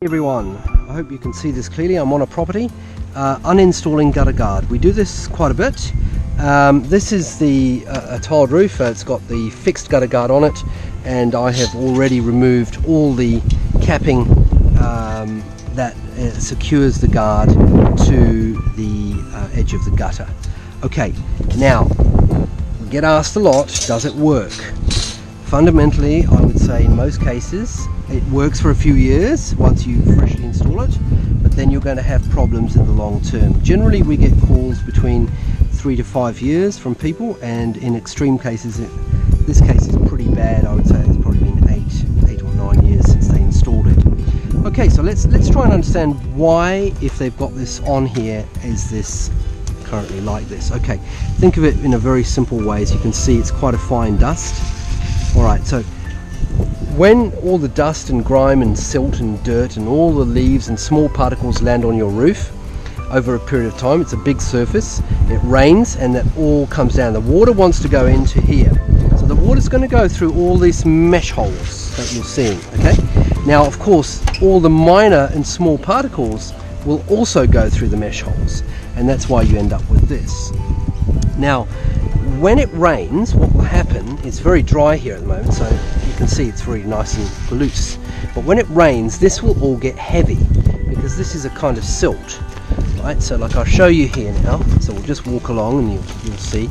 Everyone, I hope you can see this clearly. I'm on a property uninstalling gutter guard. We do this quite a bit. This is the a tiled roof. It's got the fixed gutter guard on it, and I have already removed all the capping that secures the guard to the edge of the gutter. Okay, now we get asked a lot, does it work? Fundamentally, I would say in most cases it works for a few years once you freshly install it, but then you're going to have problems in the long term. Generally we get calls between 3 to 5 years from people, and in extreme cases, this case is pretty bad. I would say it's probably been 8 or 9 years since they installed it. Okay, so let's try and understand why, if they've got this on here, is this currently like this. Okay, think of it in a very simple way. As you can see, it's quite a fine dust. Alright, so when all the dust and grime and silt and dirt and all the leaves and small particles land on your roof over a period of time, it's a big surface, it rains, and that all comes down. The water wants to go into here. So the water's going to go through all these mesh holes that you're seeing, okay? Now, of course, all the minor and small particles will also go through the mesh holes, and that's why you end up with this. Now, when it rains, what will happen, it's very dry here at the moment, so you can see it's really nice and loose. But when it rains, this will all get heavy, because this is a kind of silt, right? So like I'll show you here now, so we'll just walk along and you'll see.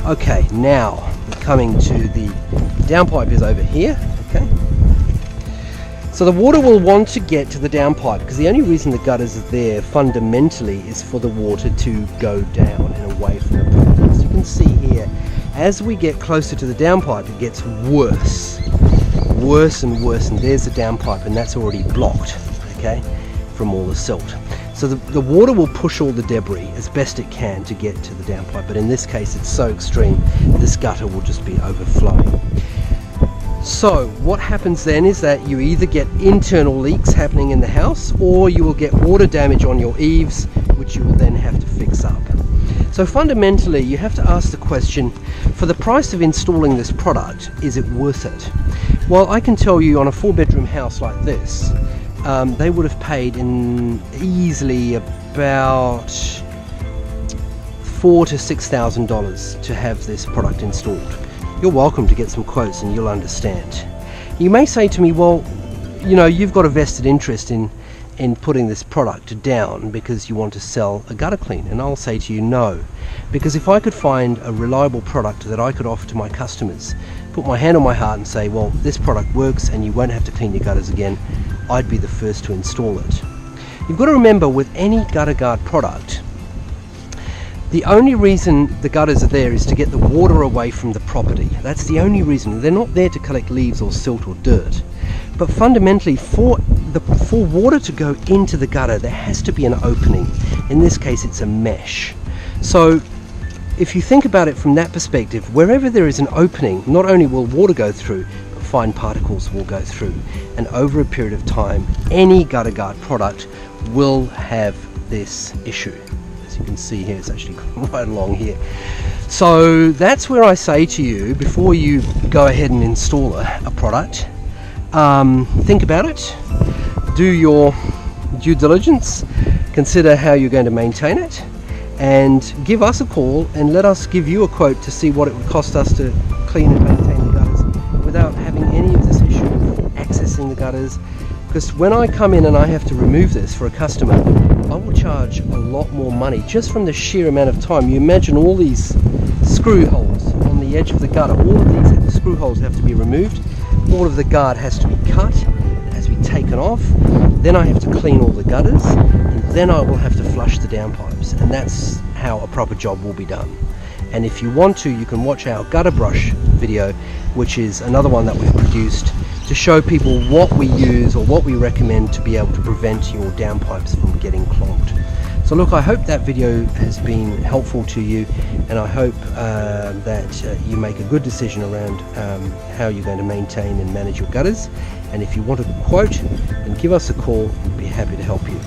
Okay, now we're coming to the downpipe is over here, okay? So the water will want to get to the downpipe, because the only reason the gutters are there fundamentally is for the water to go down and away from the property. As you can see here, as we get closer to the downpipe, it gets worse and worse, and there's the downpipe, and that's already blocked, okay, from all the silt. So the water will push all the debris as best it can to get to the downpipe, but in this case it's so extreme, this gutter will just be overflowing. So what happens then is that you either get internal leaks happening in the house, or you will get water damage on your eaves, which you will then have to fix up. So fundamentally you have to ask the question, for the price of installing this product, is it worth it? Well, I can tell you, on a 4-bedroom house like this, they would have paid in easily about $4,000 to $6,000 to have this product installed. You're welcome to get some quotes and you'll understand. You may say to me, well, you know, you've got a vested interest in putting this product down because you want to sell a gutter clean. And I'll say to you, no, because if I could find a reliable product that I could offer to my customers, put my hand on my heart and say, well, this product works and you won't have to clean your gutters again, I'd be the first to install it. You've got to remember, with any gutter guard product, the only reason the gutters are there is to get the water away from the property. That's the only reason. They're not there to collect leaves or silt or dirt. But fundamentally, for water to go into the gutter, there has to be an opening. In this case, it's a mesh. So if you think about it from that perspective, wherever there is an opening, not only will water go through, but fine particles will go through. And over a period of time, any gutter guard product will have this issue. You can see here, it's actually right along here. So that's where I say to you, before you go ahead and install a product, think about it, do your due diligence, consider how you're going to maintain it, and give us a call and let us give you a quote to see what it would cost us to clean and maintain the gutters without having any of this issue of accessing the gutters. Because when I come in and I have to remove this for a customer, I will charge a lot more money just from the sheer amount of time. You imagine all these screw holes on the edge of the gutter, all of these screw holes have to be removed, all of the guard has to be cut, it has to be taken off, then I have to clean all the gutters, and then I will have to flush the downpipes, and that's how a proper job will be done. And if you want to, you can watch our gutter brush video, which is another one that we've produced to show people what we use or what we recommend to be able to prevent your downpipes from getting clogged. So look, I hope that video has been helpful to you, and I hope that you make a good decision around how you're going to maintain and manage your gutters. And if you want a quote, then give us a call. We'll be happy to help you.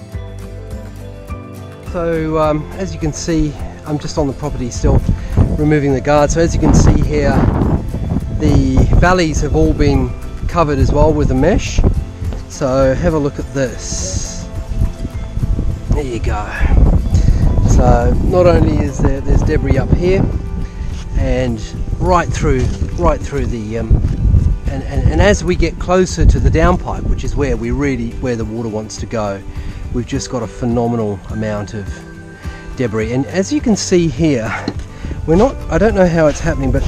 So as you can see, I'm just on the property still removing the guard. So as you can see here, the valleys have all been covered as well with a mesh. So have a look at this. There you go. So not only is there's debris up here and right through the and as we get closer to the downpipe, which is where the water wants to go, we've just got a phenomenal amount of debris. And as you can see here, I don't know how it's happening, but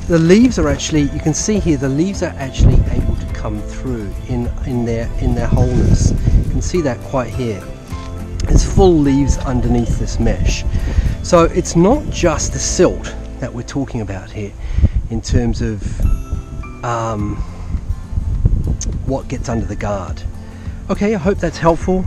the leaves are actually, you can see here, the leaves are actually able to come through in their wholeness. You can see that quite here. There's full leaves underneath this mesh. So it's not just the silt that we're talking about here in terms of what gets under the guard. Okay, I hope that's helpful.